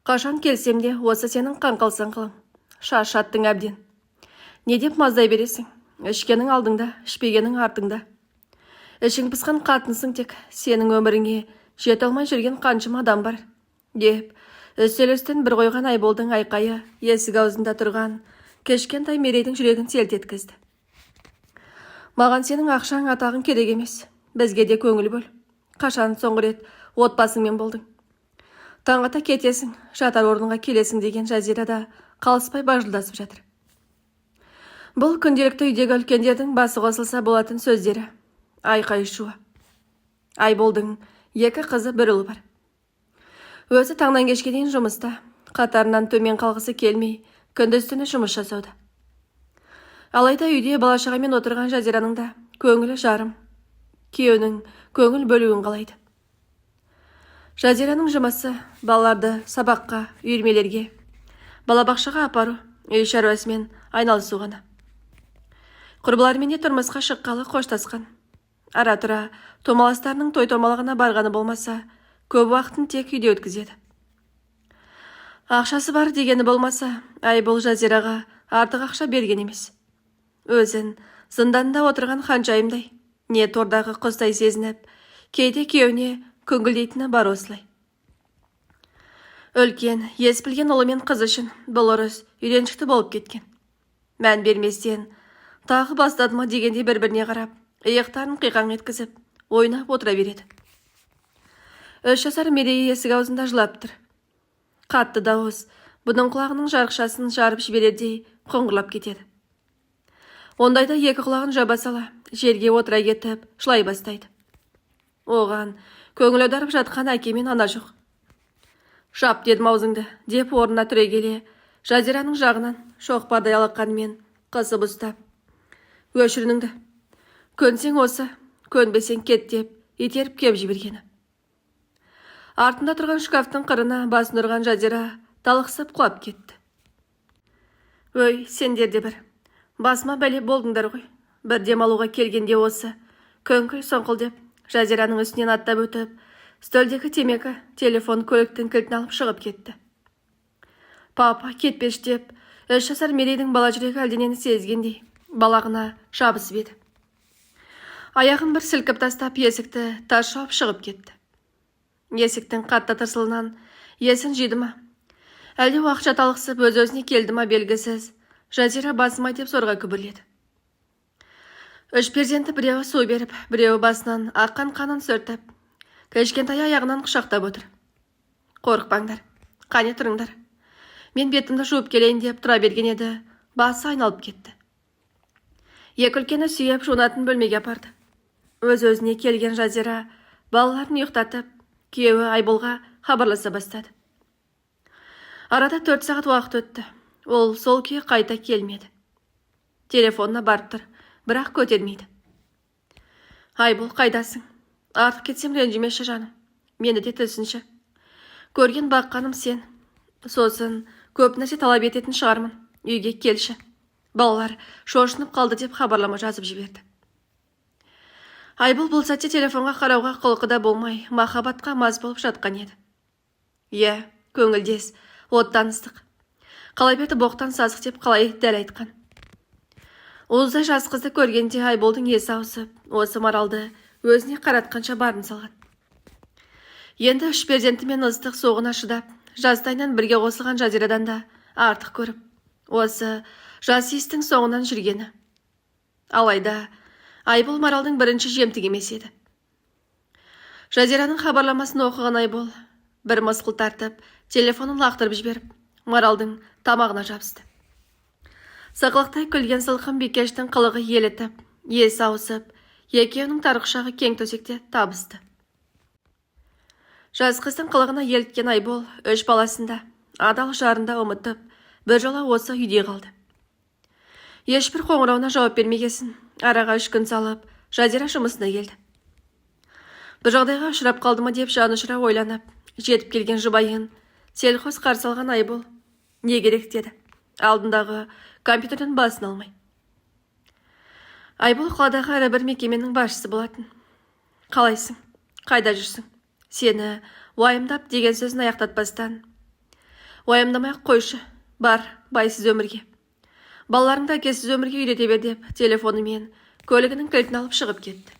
Қашан келсем де осы сенің қаңқалсан қылың. Шаршаттың әбден. Не деп маздай бересің? Ішкенің алдыңда, ішпегенің артыңда. Ішің пысқан қатынсың тек, сенің өміріңе жете алмай жүрген қаншама адам бар. Деп, үстел үстін бір қойған Айболдың айқайы есік аузында тұрған кешкентай Мерейдің жүрегін селт еткізді. Маған сенің ақшаң атағың керек емес. Бізге де көңіл бөл. Қашан соңғы рет отбасыңмен болдың? Таңғата кетесің, жатар орныңа келесің деген жазира да қалыспай бажылдасып жатыр. Бұл күнделікті үйдегі үлкендердің басы қосылса болатын сөздері. Айқай-шуы. Айболдың екі қызы бір ұлы бар. Өзі таңнан кешке дейін жұмыста, қатарынан төмен қалғысы келмей, күндіз-түні жұмыс жасауда. Алайда үйде бала-шағамен отырған жазираның да көңілі жарым, күйеуінің көңіл бөлуін қалайды. Жазираның жұмысы балаларды сабаққа, үйірмелерге, балабақшаға апару, үй шаруасымен айналысу ғана. Құрбыларымен де тұрмысқа шыққалы қоштасқан. Ара-тұра томаластарының той-томалағына барғаны болмаса, көп уақытын тек үйде өткізеді. Ақшасы бар дегені болмаса, Айбол жазираға артық ақша берген емес. Өзін зынданында отырған ханшайымдай, не тордағы құстай сезініп, кейде күйеуіне көңілдейтіні бар осылай. Үлкен, ес білген ұлы мен қыз үшін бұл ұрыс үйреншікті болып кеткен. Мән берместен, тағы бастады ма дегенде бір-біріне қарап, иықтарын қиқаң еткізіп, ойнап отыра береді. 3 жасар Мерей есік аузында жылап тұр. Қатты дауыс бұның құлағының жарықшасын жарып жіберердей қоңғырлап кетеді. Ондайда екі құлағын жаба сала, жерге отыра кетіп, жылай бастайды. Оған көңіл аударып жатқан әке мен ана жоқ. Жап дедім аузыңды, деп орнына түрегеле, жазираның жағынан шоқпардай алақанымен қысып ұстап. Өшірініңді. Көнсең осы, көнбесең кет деп итеріп кеп жібергені. Артында тұрған шкафтың қырына басын ұрған жазира талықсып құлап кетті. Өй, сендер де бір. Басыма бәле болдыңдар ғой. Бір демалуға келгенде осы, көңкіл соңқыл деп, жазираның үстінен аттап өтіп, стөлдегі темекі, телефон, көліктің кілтін алып шығып кетті. Папа, кетпеш деп, 3 жасар Мерейдің бала жүрегі әлденені сезгендей, балағына жабысып еді. Аяғын бір сілкіп тастап, есікті тас жауып шығып кетті. Есіктің қатты тырсылынан есін жиды ма? Әлде уақытша талықсып, өз-өзіне келді ма белгісіз, жазира басымай деп зорға күбірледі. 3 перзенті біреуі су беріп, біреуі басынан аққан қанын сүртіп, кішкентай аяғынан құшақтап отыр. Қорықпаңдар, қане тұрыңдар. Мен бетімді жуып келейін деп тұра берген еді, басы айналып кетті. Екі үлкені сүйеп жуынатын бөлмеге апарды. Өз-өзіне келген жазира балаларын ұйықтатып, күйеуі Айболға хабарласа бастады. Арада 4 сағат уақыт өтті. Ол сол күйі қайта келмеді. Телефонына барып тұр, бірақ көтермейді. Айбол, қайдасың? Артық кетсем ренжімеші жаным. Мені де түсінші. Көрген баққаным сен. Сосын көп нәрсе талап ететін шығармын. Үйге келші. Балалар шошынып қалды деп хабарлама жазып жіберді. Айбол бұл сәтте телефонға қарауға құлқы да болмай, махаббатқа мас болып жатқан еді. Е, көңілдес, оттаныстық. Қалай беті боқтан сасық деп қалай дәл айтқан. Уыздай жас қызды көргенде Айболдың есі ауысып, осы маралды өзіне қаратқанша барын салған. Енді 3 перзентімен ыстық соғына шыдап, жастайынан бірге қосылған жазирадан да артық көріп, осы жас иістің соңынан жүргені. Алайда Айбол маралдың бірінші жемтік емес еді. Жазираның хабарламасын оқыған Айбол бір мысқыл тартып, телефонын лақтырып жіберіп, маралдың тамағына жабысты. Сақылықтай күлген сылқым бикештің қылығы елітіп, есі ауысып, екеуінің тарықшағы кең төсекте табысты. Жас қыздың қылығына еліткен Айбол 3 баласында, адал жарында ұмытып, бір жола осы үйде қалды. Ешбір қоңырауына жауап бермегесін, араға 3 күн салып, жазира жұмысына келді. Бір жағдайға ұшырап қалды ма деп жаны ұшыра ойланып, жетіп келген жұбайын селқос қарсы алған Айбол не керек деді, алдындағы компьютерден басын алмай. Айбол қаладағы әрі бір мекеменің басшысы болатын. Қалайсың? Қайда жүрсің? Сені уайымдап деген сөзін аяқтатпастан. Уайымдамай-ақ қойшы. Бар, байсыз өмірге. Балаларыңды әкесіз өмірге үйрете бер деп телефонымен көлігінің кілтін алып шығып кетті.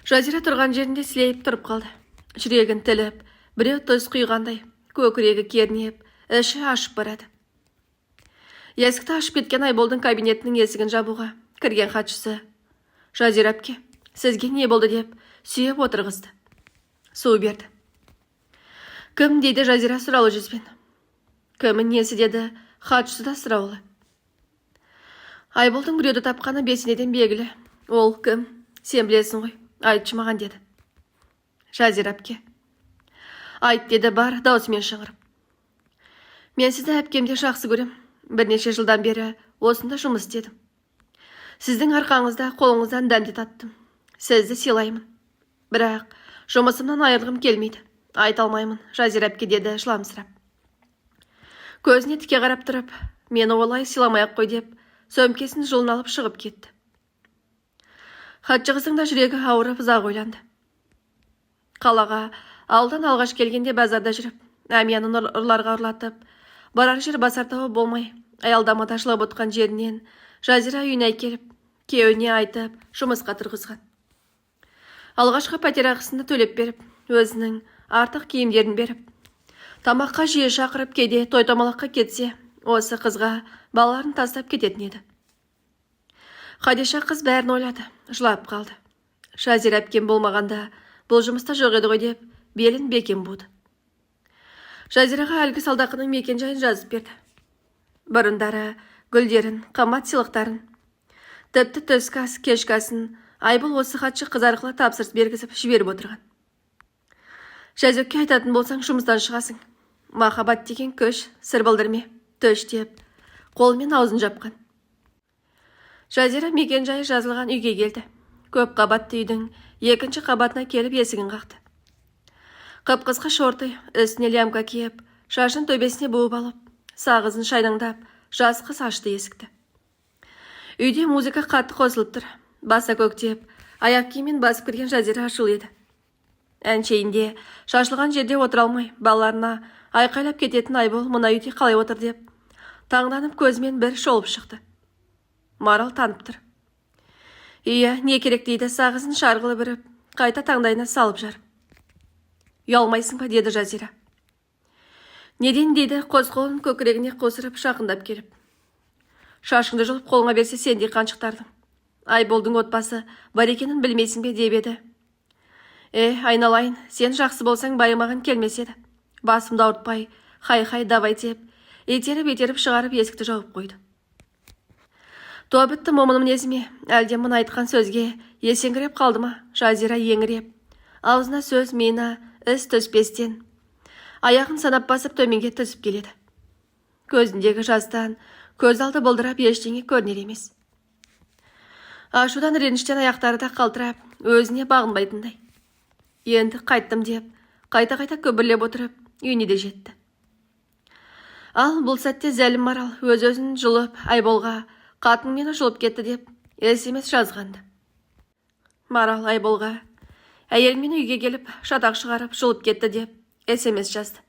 Жазира тұрған жерінде сілейіп тұрып қалды. Жүрегін тіліп, біреу тұз құйғандай, көкірегі кернеп, іші ашып барады. Есікті ашып кеткен Айболдың кабинетінің есігін жабуға кірген хатшысы: Жазира әпке, сізге не болды деп сүйеп отырғызды. Су берді. Кім дейді Жазира сұраулы жүзбен. Кімін несі деді хатшысы да сұраулы. Айболдың біреуді тапқаны бесінеден белгілі. Ол кім? Сен білесің ғой, айтшы маған деді. Жазира әпке. Айт деді бар даусымен шыңғырып. Мен сізді әпкемде жақсы көрем. Бірнеше жылдан бері осында жұмыс істедім. Сіздің арқаңызда қолыңыздан дәмді таттым. Сізді сыйлаймын. Бірақ жұмысымнан айырылғым келмейді. Айта алмаймын, Жазира әпке деді жыламсырап. Көзіне тіке қарап тұрып, мені олай сыйламай-ақ қой деп, сөмкесін жылын алып шығып кетті. Хатшы қыздың да жүрегі ауырып ұзақ ойланды. Қалаға алдан алғаш келгенде базарда жүріп, әмиянын ұрларға ұрлатып, барар жер басар тауы болмай, аялдамада жылап отқан жерінен Жазира үйіне келіп, күйеуіне айтып, жұмысқа тұрғызған. Алғашқы пәтер ақысını төлеп беріп, өзінің артық киімдерін беріп, тамаққа жиі шақырып, кейде той-томалаққа кетсе, осы қызға балаларын тастап кететін еді. Хадиша қыз бәрін ойлады, жылап қалды. Жазира әпкем болмағанда бұл жұмыста жоқ еді ғой деп, белін бекем буды. Жазираға әлгі салдақының мекен-жайын жазып берді. Бұрындары гүлдерін, қымбат сыйлықтарын, тіпті түскі ас, кешкі асын Айбол осы хатшы қыз арқылы тапсырыс бергізіп жіберіп отырған. Жазөкке айтатын болсаң, жұмыстан шығасың. Махаббат деген көш, сыр білдірме, төш деп, қолымен аузын жапқан. Жазира мекен-жайы жазылған үйге келді. Көп қабатты үйдің екінші қабатына келіп есігін қақты. Қып-қызғы шорты, үстіне лямка киіп, шашын төбесіне буып алып, сағызын шайнаңдап, жас қыз ашты есікті. Үйде музыка қатты қосылып тұр. Баса көктеп, аяқ киіммен басып кірген Жазира ашыл еді. Әншейінде шашылған жерде отыра алмай, балаларына айқайлап кететін Айбол мына үйде қалай отыр деп, таңданып көзімен бір шолып шықты. Марал танып тұр. Иә, не керек дейді, сағызын шарғылы біріп, қайта таңдайына салып жарып. Ұялмайсың ба, деді Жазира. Неден дейді, қос қолын көкірегіне қосырып, шақындап келіп. Шашыңды жұлып қолыңа берсе сендей қаншықтардың. Айболдың отбасы бар екенін білмейсің бе деп еді. Айналайын, сен жақсы болсаң байымаған келмес еді. Басымды ауыртпай, хай-хай давай деп, етеріп шығарып есікті жауып қойды. Туа бітті момыным незіме, әлде мұны айтқан сөзге есеңгіреп қалды ма? Жазира еңіреп, аузына сөз мені іс түспестен, аяғын санап басып төменге түсіп келеді. Көзіндегі жастан көз алды бұлдырап ештеңе көрінер емес. Ашудан реніштен аяқтары да қалтырап, өзіне бағынбайтындай. Енді қайттым деп, қайта-қайта көбірлеп отырып, үйіне де жетті. Ал бұл сәтте зәлім Марал өз-өзін жұлып, Айболға қатын мені жұлып кетті деп, SMS жазғанды. Марал Айболға әйел мені үйге келіп, шатақ шығарып, жұлып кетті деп, SMS жазды.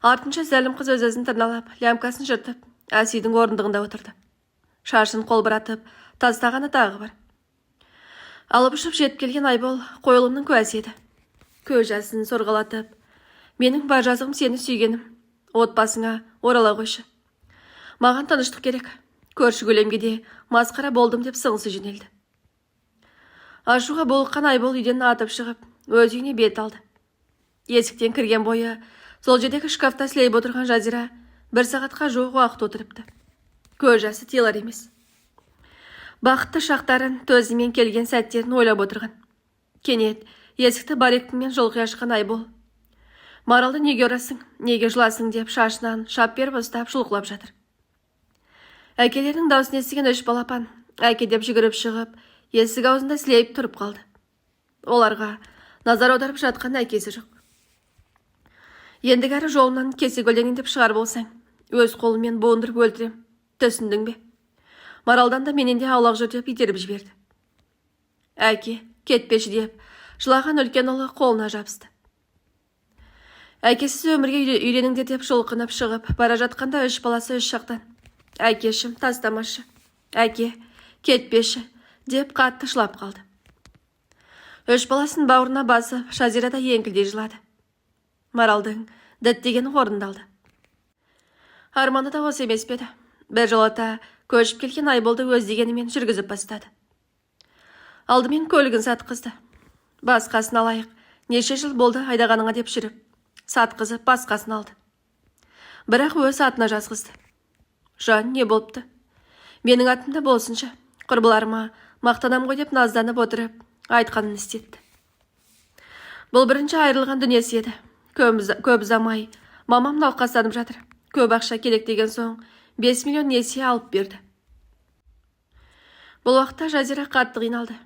Артынша зәлім қыз өз-өзін тырналап, лямкасын жыртып, Әсидің орындығында отырды. Шашын қолбыратып, тастағаны тағы бар. Алып ұшып жетіп келген Айбол қойылымның куәсі еді. Көз жасын сорғалатып, менің бар жазығым сені сүйгенім, отбасыңа орала қойшы. Маған тыныштық керек. Көрші көлемге де масқара болдым деп сыңсы жөнелді. Ашуға болыққан Айбол үйден атып шығып, өз үйіне бет алды. Есіктен кірген бойы, сол жердегі шкафта сілейіп отырған Жазира бір сағатқа жуық уақыт отырыпты. Көз жасы тиылар емес. Бақытты шақтарын, төзімен келген сәттерін ойлап отырған. Кенет есікті баректіңмен жұлқи ашқан Айбол. Маралды неге ұрасың, неге жыласың деп шашынан шап беріп ұстап жұлқылап жатыр. Әкелерінің даусын естіген үш балапан әке деп жүгіріп шығып, есік аузында сілейіп тұрып қалды. Оларға назар аударып жатқан әкесі жоқ. Ендігәрі жолынан кесе көлденін деп шығар болсаң, өз қолымен буындырып өлтірем. Түсіндің бе? Маралдан да менен де аулақ жүр деп итеріп жіберді. Әке, кетпеші деп, жылаған үлкен ұлы қолына жабысты. Әкесіз өмірге үйреніңдер деп жолқынып шығып, бара жатқанда 3 баласы 3 жақтан: «Әкешім, тастамашы, әке, кетпеші», деп қатты жылап қалды. 3 баласын бауырына басып, Жазира да еңкілдей жылады. Маралдың діттегені орындалды. Арманы да осы емес пе еді. Бір жолата көшіп келген Айболды өз дегенімен жүргізіп бастады. Алдымен көлігін сатқызды. Басқасын алайық, неше жыл болды айдағаныңа деп жүріп, сатқызып басқасын алды. Бірақ өз атына жазғызды. Жан, не болыпты? Менің атымда болсыншы, құрбыларыма мақтанам ғой деп назданып отырып, айтқанын істетті. Бұл бірінші айырылған дүниесі еді. Көп ұзамай мамам науқастанып жатыр. Көп ақша керек деген соң 5 миллион несие алып берді. Бұл уақытта Жазира қатты қиналды.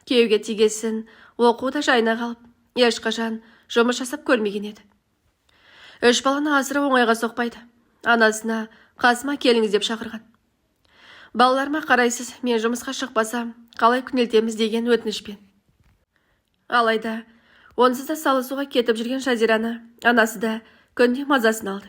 Күйеуге тигесін, оқуда жайына қалып, ешқашан жұмыс жасап көрмеген еді. 3 баланы асыры оңайға соқпайды. Анасына қасыма келіңіз деп шақырған. Балаларыма қарайсыз, мен жұмысқа шықпасам, қалай күнелтеміз деген өтінішпен. Алайда, онсыз да салысуға кетіп жүрген Жазираны анасы да күнде мазасын алды.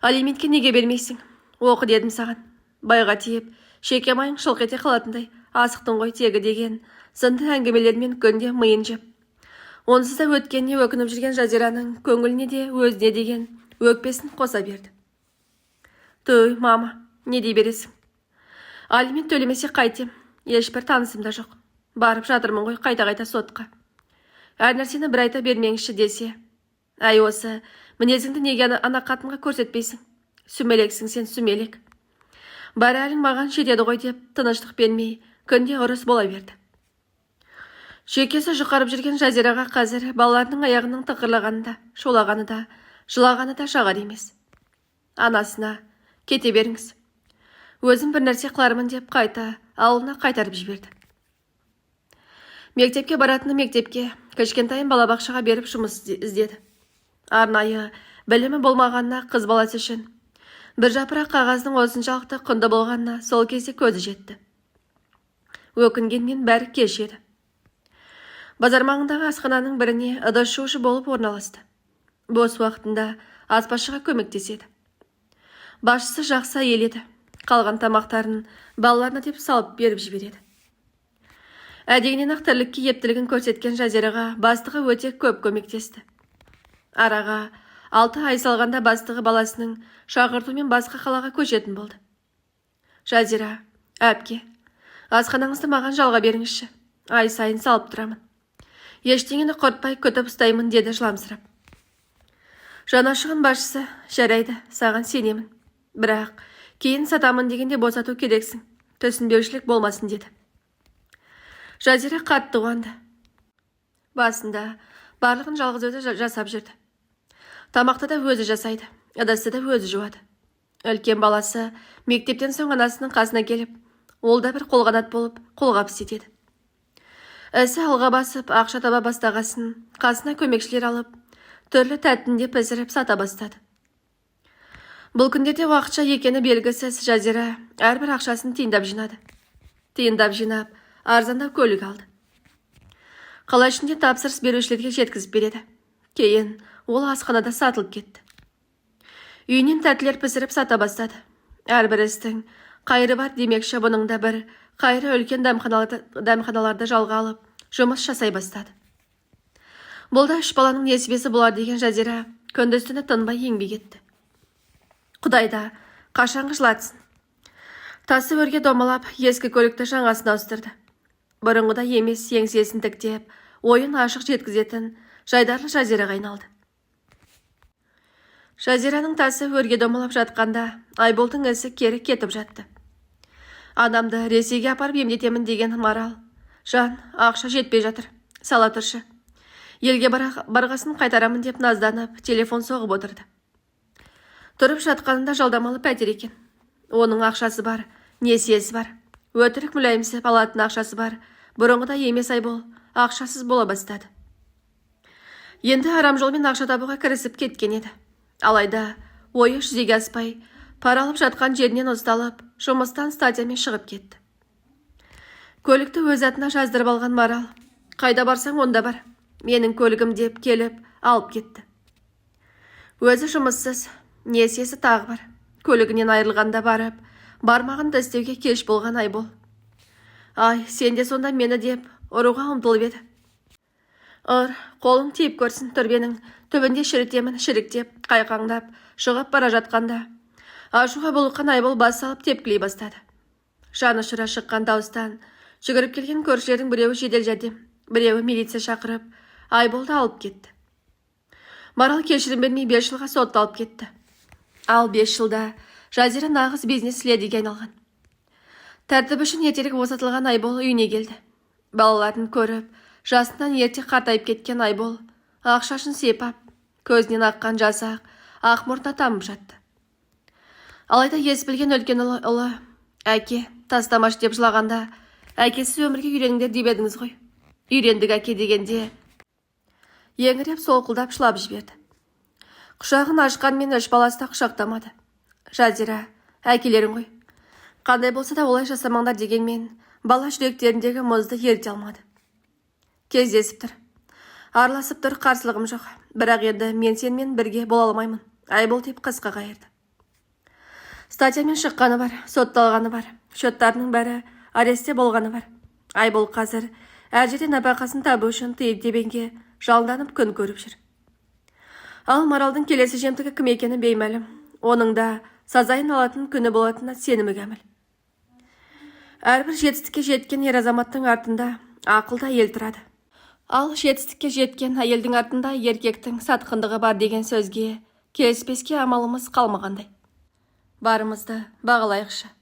Алиментке неге бермейсің? Оқы дедім саған. Байға тиіп, шекемайың шылқ ете қалатындай асықтың ғой тегі деген сынды әңгімелермен күнде миын жеп. Онсыз да өткеніне өкініп жүрген Жазираның көңіліне де өзіне деген өкпесін қоса берді. Той, мама, не дей бересің? Алимент төлемесе қайтем, ешбір танысым да жоқ. Барып жатырмын ғой қайта-қайта сотқа. Әр нәрсені бір айта бермеңізші десе. Әй осы, мінезіңді неге ана қатынға көрсетпейсің? Сүмелексің сен, сүмелек. Бар әлің маған жетеді ғой деп тыныштық бермей, күнде ұрыс бола берді. Жекесі жұқарып жүрген Жазираға қазір балаларының аяғының тықырлағаны да, шолағаны да, жылағаны да жағар емес. Анасына, кете беріңіз. Өзім бір нәрсе қылармын деп қайта ауылына қайтарып жіберді. Мектепке баратыны мектепке, кішкентайын балабақшаға беріп жұмыс іздеді. Арнайы білімі болмағанына қыз баласы үшін бір жапырақ қағаздың осыншалықты құнды болғанына сол кезде көзі жетті. Өкінгенмен бәрі кеш еді. Базар маңындағы асхананың біріне ыдыс жуушы болып орналасты. Бос уақытында аспазшыға көмектеседі. Басшысы жақсы әйел еді. Қалған тамақтарын балаларына деп салып беріп жібереді. Әдегінен ақ тірлікке ептілігін көрсеткен Жазираға бастығы өте көп көмектесті. Араға 6 ай салғанда бастығы баласының шақыртумен басқа қалаға көшетін болды. Жазира, әпке, асханаңызды маған жалға беріңізші. Ай сайын салып тұрамын. Ештеңені құртпай күтіп ұстаймын, деді жыламсырап. Жанашығын басшысы, жарайды, саған сенемін. Бірақ кейін сатамын дегенде босату керексің. Түсінбеушілік болмасын, деді. Жазира қатты қуанды. Басында барлығын жалғыз өзі жасап жүрді. Тамақты да өзі жасайды, ыдысты да өзі жуады. Үлкен баласы мектептен соң анасының қасына келіп, ол да бір қолғанат болып қолғабыс етеді. Ісі алға басып, ақша таба бастағасын қасына көмекшілер алып, түрлі тәттінде пісіріп сата бастады. Бұл күндерде уақытша екені белгісіз Жазира әрбір ақшасын тиындап жинады. Тиындап жинап, арзандау көлік алды. Қала ішінде тапсырыс берушілерге жеткізіп береді. Кейін ол асханада сатылып кетті. Үйінен тәттілер пісіріп сата бастады. Әрбір істің қайыры бар демекші, бұның да бір қайыры үлкен дәмханаларды жалға алып, жұмыс жасай бастады. Бұл да 3 баланың несібесі болар деген Жазира күндіз-түні тынбай еңбек етті. Құдайда қашанғы жылатсын. Тасы өрге домалап, ескі көлікті жаңасына ауыстырды. Бұрынғыда емес еңсесін тіктеп, ойын ашық жеткізетін жайдарлы Жазираға айналды. Жазираның тасы өрге домалап жатқанда Айболдың ісі кері кетіп жатты. Адамды Ресейге апарып емдетемін деген Марал. Жан, ақша жетпей жатыр, сала тұршы. Елге барғасын қайтарамын деп назданып, телефон соғып отырды. Тұрып жатқанында жалдамалы пәтер екен. Оның ақшасы бар, несиесі бар. Өтірік мүләйімсіп алатын ақшасы бар. Бұрынғыда емес Айбол, ақшасыз бола бастады. Енді арам жолмен ақша табуға кірісіп кеткен еді. Алайда ойы жүзеге аспай, пара алып жатқан жерінен ұсталып, жұмыстан статиямен шығып кетті. Көлікті өз атына жаздырып алған Марал, қайда барсаң онда бар, менің көлігім деп келіп алып кетті. Өзі жұмыссыз, несиесі тағы бар. Көлігінен айырылғанда барып, бармағын істеуге кеш болған Айбол. Ай, сен де сонда мені деп ұруға ұмтылып еді. Қолың тиіп көрсін, түрбенің түбінде шірітемін, шіріктеп, қайқаңдап, шығып бара жатқанда. Ашуға бұлыққан Айбол бас салып тепкілей бастады. Жаны ұшыра шыққан дауыстан жүгіріп келген көршілердің біреуі жедел жәрдем, біреуі милиция шақырып, Айболды алып кетті. Марал кешірім бермей 5 жылға сотталып кетті. Ал 5 жылда Жазира нағыз бизнес ледиге айналған. Тәртіп үшін ертерек босатылған Айбол үйіне келді. Балаларын көріп, жасынан ерте қартайып кеткен Айбол ақшашын сепап, көзінен аққан жасақ ақ мұртына тамып жатты. Алайда ес білген үлкен ұлы, әке, тастамаш деп жылағанда, әкесіз өмірге үйреніңдер деп едіңіз ғой. Үйрендік әке дегенде, еңіреп солқылдап жылап жіберді. Құшағын ашқанмен 3 баласы да құшақтамады. Жазира, әкелерің ғой. Қандай болса да олай жасамаңдар дегенмен, бала жүректеріндегі мұзды ерте алмады. Кездесіп тұр. Араласып тұр, қарсылығым жоқ. Бірақ енді мен сенмен бірге бола алмаймын. Айбол деп қысқа қайырды. Статьямен шыққаны бар, сотталғаны бар. Шоттарының бәрі аресте болғаны бар. Айбол қазір әр жерде нәпақасын табу үшін тиын-тебенге жалданып күн көріп жүр. Ал Маралдың келесі жемтігі кім екені беймәлім. Оның да сазайын алатын күні болатынына сенімі кәміл. Әрбір жетістікке жеткен ер азаматтың артында ақылды әйел тұрады. Ал жетістікке жеткен әйелдің артында еркектің сатқындығы бар деген сөзге келіспеске амалымыз қалмағандай. Барымызды бағалайықшы.